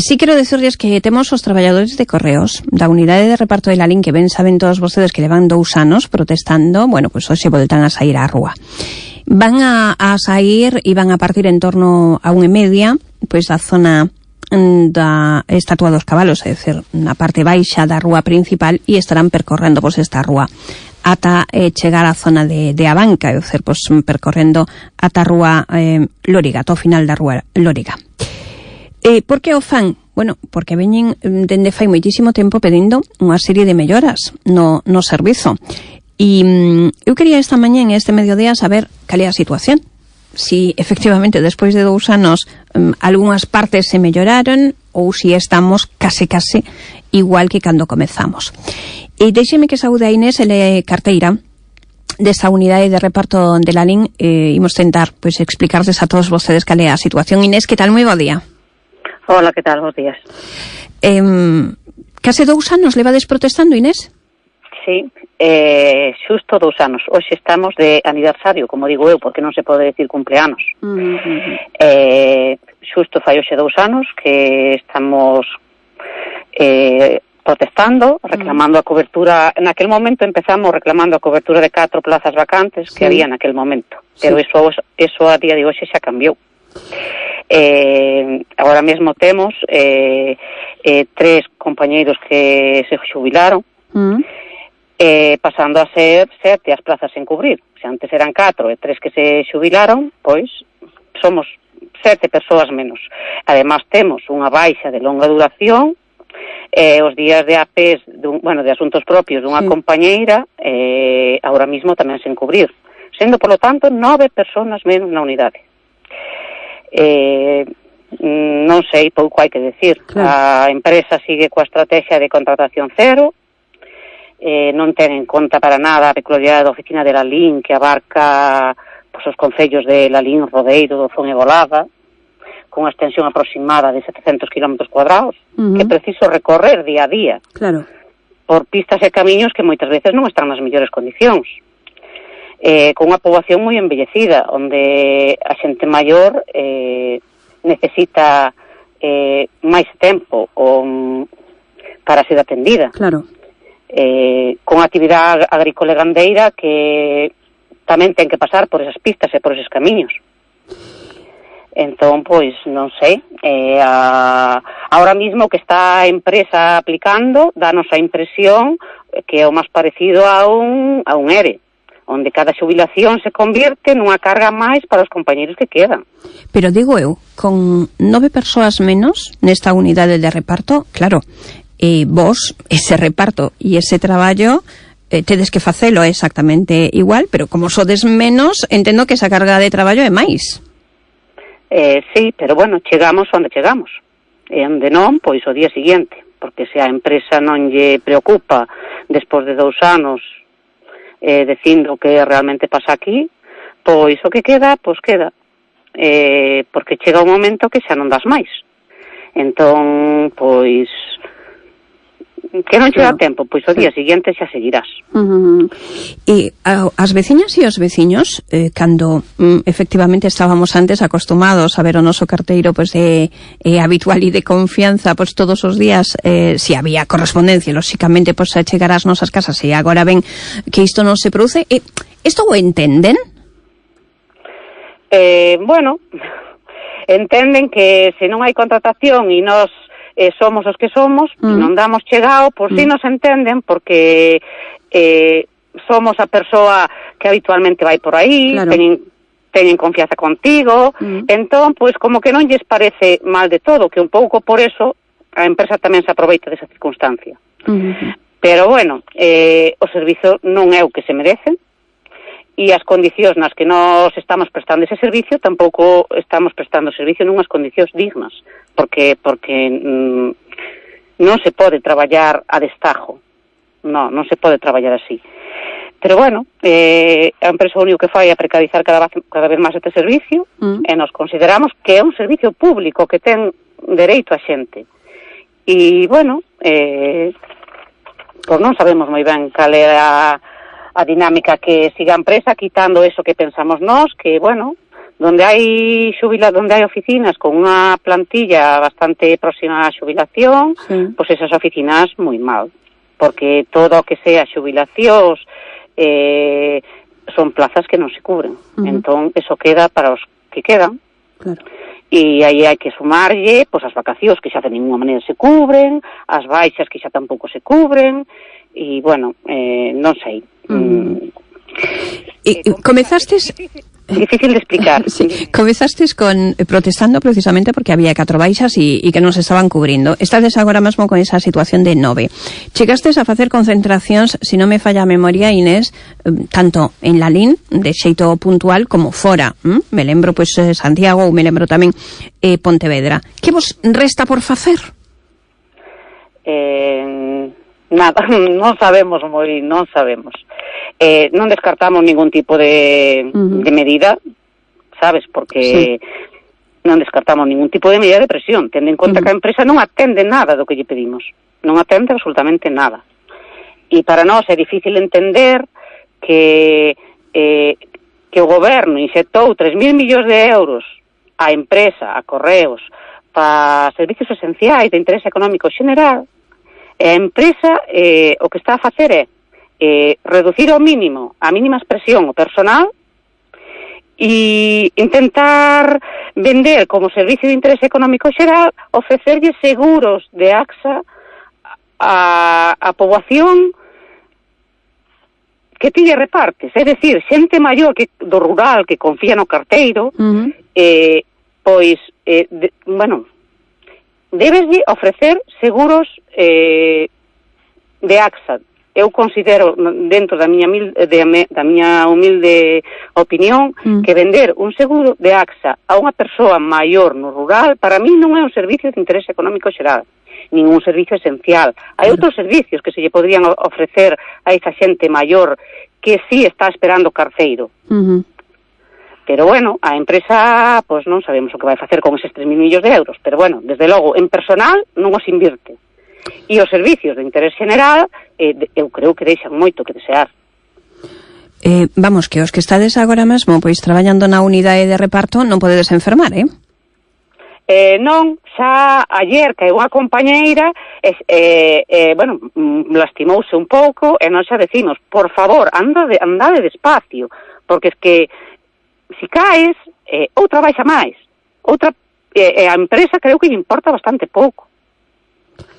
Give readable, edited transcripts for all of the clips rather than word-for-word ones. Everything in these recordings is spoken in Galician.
sí quero decirles que temos os traballadores de Correos da unidade de reparto de Lalín, que ben saben todos vostedes que levan 2 anos protestando. Bueno, pues hoxe voltan a sair á rúa. Van a sair e van a partir en torno a 1:30, pois da zona da Estatua dos Cabalos, é dicir, na parte baixa da rúa principal, e estarán percorrendo pois esta rúa ata chegar á zona de Abanca, é dicir, pois percorrendo ata a rúa Lóriga, ata o final da rúa Lóriga. Por que o fan? Bueno, porque veñen dende fai moitísimo tempo pedindo unha serie de melloras no servizo. E eu quería esta mañá, en este mediodía, saber cal é a situación. Si efectivamente despois de 2 anos algunhas partes se melloraron ou si estamos case igual que cando comezamos. E déxeme que saúde a Inés, ele é carteira desta unidade de reparto de Lalín. Imos tentar pois explicarles a todos vostedes cal é a situación. Inés, que tal? Moi bo día. Hola, que tal? Bos días. Case 2 anos levades protestando, Inés? Sí, xusto 2 anos. Hoxe estamos de aniversario, como digo eu, porque non se pode decir cumpleanos. Xusto fai hoxe 2 anos que estamos protestando, reclamando a cobertura. Naquel momento empezamos reclamando a cobertura de 4 plazas vacantes que había naquel momento, pero eso a día de hoxe xa cambiou. Agora mesmo temos 3 compañeiros que se xubilaron, pasando a ser 7 as plazas sen cubrir. Se antes eran 4 e 3 que se xubilaron, pois somos 7 persoas menos. Ademais temos unha baixa de longa duración, os días de APs, de asuntos propios dunha compañeira, agora mismo tamén sen cubrir, sendo, polo tanto, 9 persoas menos na unidade. Non sei, pouco hai que decir. A empresa sigue coa estrategia de contratación cero, non ten en conta para nada a peculiaridade da oficina de Lalín, que abarca os concellos de Lalín, Rodeiro, Dozón e Golada, con unha extensión aproximada de 700 km cuadrados, que é preciso recorrer día a día, por pistas e camiños que moitas veces non están nas mellores condicións, con unha poboación moi envellecida, onde a xente maior necesita máis tempo para ser atendida. Con actividade agrícola e gandeira que tamén ten que pasar por esas pistas e por eses camiños. Entón, pois, non sei, ahora mismo que está a empresa aplicando, danos a impresión que é o máis parecido a un ERE, onde cada xubilación se convierte nunha carga máis para os compañeros que quedan. Pero digo eu, con 9 persoas menos nesta unidade de reparto, claro, vos, ese reparto e ese traballo tedes que facelo exactamente igual, pero como sodes menos, entendo que esa carga de traballo é máis. Sí, pero bueno, chegamos onde chegamos. E onde non, pois o día seguinte, porque se a empresa non lle preocupa despois de 2 anos dicindo que realmente pasa aquí, pois o que queda, pois queda. Porque chega un momento que xa non das máis. Entón, pois que non chega a tempo, pois o día seguinte xa seguirás. E as veciñas e os veciños, cando efectivamente estábamos antes acostumados a ver o noso carteiro pois habitual e de confianza, pois todos os días, si había correspondencia, lóxicamente, pois a chegar ás nosas casas, e agora ven que isto non se produce, isto o entenden? Bueno, entenden que se non hai contratación e nos somos os que somos, non damos chegado, por si nos entenden, porque somos a persoa que habitualmente vai por aí, teñen confianza contigo, entón, pois, como que non lles parece mal de todo, que un pouco por eso a empresa tamén se aproveita desa circunstancia. Pero, bueno, o servizo non é o que se merecen, e as condicións nas que nós estamos prestando ese servicio tampouco estamos prestando servicio nunhas condicións dignas, porque non se pode traballar a destajo, non se pode traballar así. Pero bueno, a empresa único que fai é precarizar cada vez máis este servicio, e nos consideramos que é un servicio público que ten dereito a xente. E bueno, pois non sabemos moi ben cal é a dinámica que siga a empresa, quitando eso que pensamos nós, que, bueno, donde hai oficinas con unha plantilla bastante próxima á xubilación, pois esas oficinas moi mal, porque todo o que sea xubilacións son plazas que non se cubren. Entón, eso queda para os que quedan. Claro. E aí hai que sumarlle pois as vacacións que xa de ninguna maneira se cubren, as baixas que xa tampouco se cubren, e, bueno, non sei. Comezastes... Difícil de explicar. Sí, comezastes protestando precisamente porque había 4 baixas e que non se estaban cubrindo. Estades agora mesmo con esa situación de 9. Chegastes a facer concentracións, se non me falla a memoria, Inés, tanto en Lalín, de xeito puntual, como fora. Me lembro, pois, Santiago, ou me lembro tamén Pontevedra. Que vos resta por facer? Nada, non sabemos. Non descartamos ningún tipo de medida, sabes, porque non descartamos ningún tipo de medida de presión, tendo en conta que a empresa non atende nada do que lle pedimos, non atende absolutamente nada. E para nós é difícil entender que o goberno inxectou 3.000 millóns de euros á empresa, a Correos, para servicios esenciais de interés económico xeneral, e a empresa o que está a facer é reducir ao mínimo, a mínima expresión o personal e intentar vender como servicio de interés económico xeral, ofrecerlle seguros de AXA a poboación que ti lle repartes, é dicir, xente maior do rural que confía no carteiro, pois, bueno, debeslle ofrecer seguros de AXA. Eu considero, dentro da miña humilde opinión, que vender un seguro de AXA a unha persoa maior no rural, para mí non é un servicio de interés económico xeral, nin un servicio esencial. Hai outros servicios que se lle podrían ofrecer a esa xente maior que sí está esperando carceiro. Pero, bueno, a empresa, pois non sabemos o que vai facer con eses 3.000 millóns de euros, pero, bueno, desde logo, en personal non os invirte. E os servicios de interés general eu creo que deixan moito que desear. Vamos, que os que estades agora mesmo pois traballando na unidade de reparto non podedes enfermar, Non, xa ayer que unha compañeira bueno, lastimouse un pouco e nós xa decimos, por favor, andade despacio, porque es que si caes, outra baixa máis, outra, a empresa creo que lle importa bastante pouco,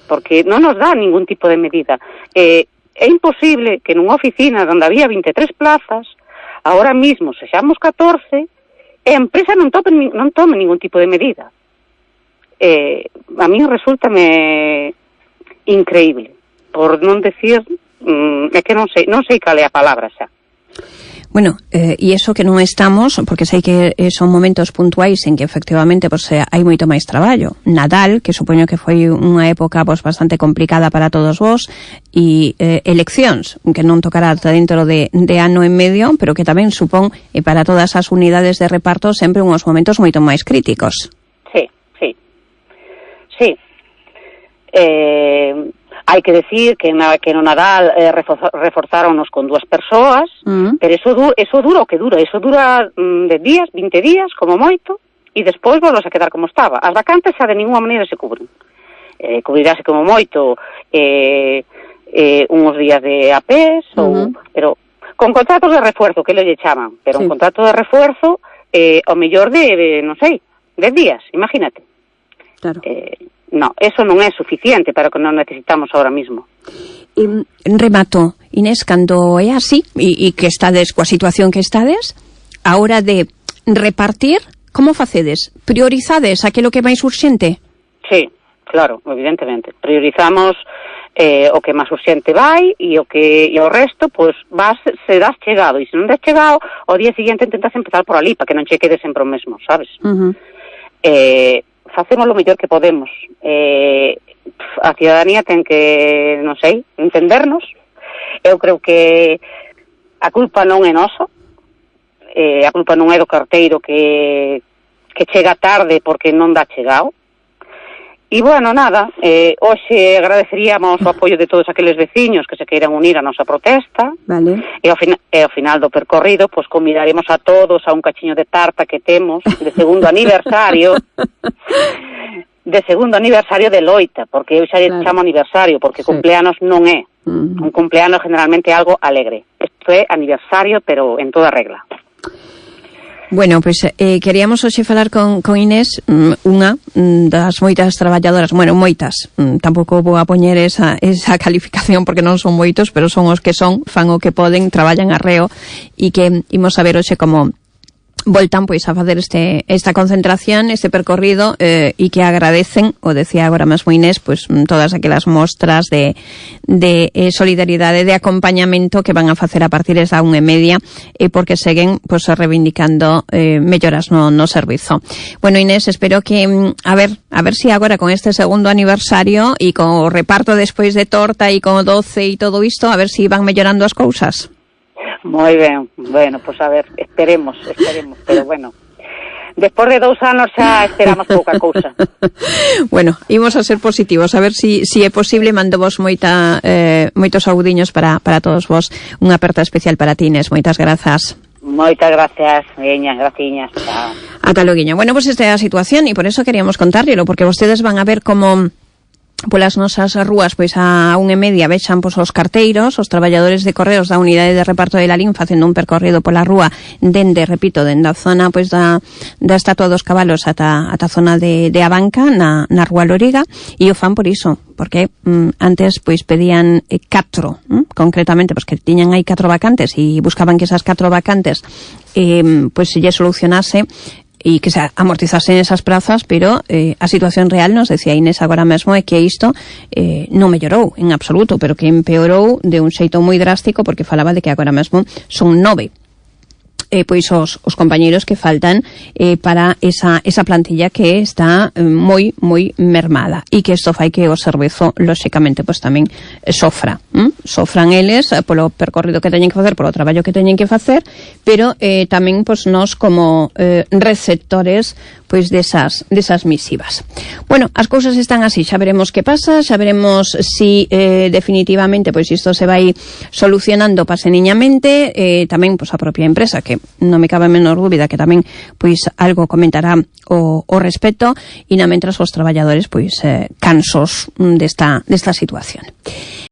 porque non nos dá ningún tipo de medida. É imposible que nunha oficina onde había 23 plazas, ahora mismo sexamos 14, e a empresa non tome ningún tipo de medida. A mí resultame increíble, por non decir, é que non sei cal é a palabra xa. Bueno, e iso que non estamos, porque sei que son momentos puntuais en que efectivamente pues, hai moito máis traballo. Nadal, que supoño que foi unha época pues, bastante complicada para todos vos, e eleccións, que non tocará dentro de ano e medio, pero que tamén supón para todas as unidades de reparto sempre uns momentos moito máis críticos. Sí. Hai que decir que no Nadal reforzáronos con 2 persoas, pero eso dura o que dura, eso dura 10 días, 20 días, como moito, e despois volvemos a quedar como estaba. As vacantes xa de ninguna maneira se cubren. Cubrirase como moito uns días de APs, pero con contratos de refuerzo, que le chaman, pero un contrato de refuerzo o mellor de, non sei, 10 días, imagínate. Claro. No, eso non é suficiente para o que non necesitamos ahora mismo. Remato, Inés, cando é así e que estades coa situación que estades, a hora de repartir, como facedes? Priorizades aquilo que é máis urxente? Sí, claro, evidentemente. Priorizamos o que máis urxente vai e o resto, pois, se das chegado, e se non das chegado, ao día seguinte intentas empezar por ali, para que non che quede sempre o mesmo, sabes? Facemos o mellor que podemos. A ciudadanía ten que, non sei, entendernos. Eu creo que a culpa non é nosa, a culpa non é do carteiro que chega tarde porque non dá chegado, E, bueno, nada, hoxe agradeceríamos o apoio de todos aqueles veciños que se queiran unir a nosa protesta. Vale. E ao final do percorrido, pois convidaremos a todos a un cachiño de tarta que temos de segundo aniversario de loita, porque eu xa chamo aniversario, porque cumpleanos non é. Un cumpleanos generalmente é algo alegre. Isto é aniversario, pero en toda regla. Bueno, pois queríamos hoxe falar con Inés, unha das moitas traballadoras, bueno, moitas, tampouco vou a poñer esa calificación porque non son moitos, pero son os que son, fan o que poden, traballan arreo, e que imos a ver hoxe como voltan pois a facer esta concentración, este percorrido, e que agradecen, o decía agora mesmo Inés, pois todas aquelas mostras de solidaridade, de acompañamento que van a facer a partir da 1:30, porque seguen pois reivindicando melloras no servizo. Bueno, Inés, espero que a ver si agora con este segundo aniversario e con o reparto despois de torta e con o doce e todo isto, a ver si van mellorando as cousas. Moi ben, bueno, pois a ver, esperemos, pero bueno, despois de 2 anos xa esperamos pouca cousa. Bueno, imos a ser positivos, a ver si é posible, mando vos moitos saudiños para todos vos, unha aperta especial para ti, Inés, moitas grazas. Moitas gracias, veña, graciñas. Ata loguiño. Bueno, pues esta é a situación e por eso queríamos contárllelo, porque vostedes van a ver como polas nosas rúas, pois a 1:30 vexan pois os carteiros, os traballadores de correos da unidade de reparto de Lalín facendo un percorrido pola rúa dende a zona pois da Estatua dos Cabalos ata a zona de Abanca na rúa Loriga, e o fan por iso, porque antes pois pedían 4, concretamente, pois que tiñan aí 4 vacantes e buscaban que esas 4 vacantes pois se lle solucionase e que se amortizasen esas prazas, pero a situación real, nos decía Inés agora mesmo, é que isto non mellorou en absoluto, pero que empeorou de un xeito moi drástico, porque falaba de que agora mesmo son 9 pois os compañeiros que faltan para esa plantilla que está moi mermada, e que isto fai que o servizo lóxicamente pois tamén sofran eles polo percorrido que teñen que facer, polo traballo que teñen que facer, pero tamén pois nós como receptores pois desas misivas. Bueno, as cousas están así, xa veremos que pasa, xa veremos si definitivamente pois isto se vai solucionando paseniñamente, tamén pois a propia empresa, que non me cabe a menor dúbida que tamén pois algo comentará o respecto, e na mentras os traballadores pois cansos desta situación.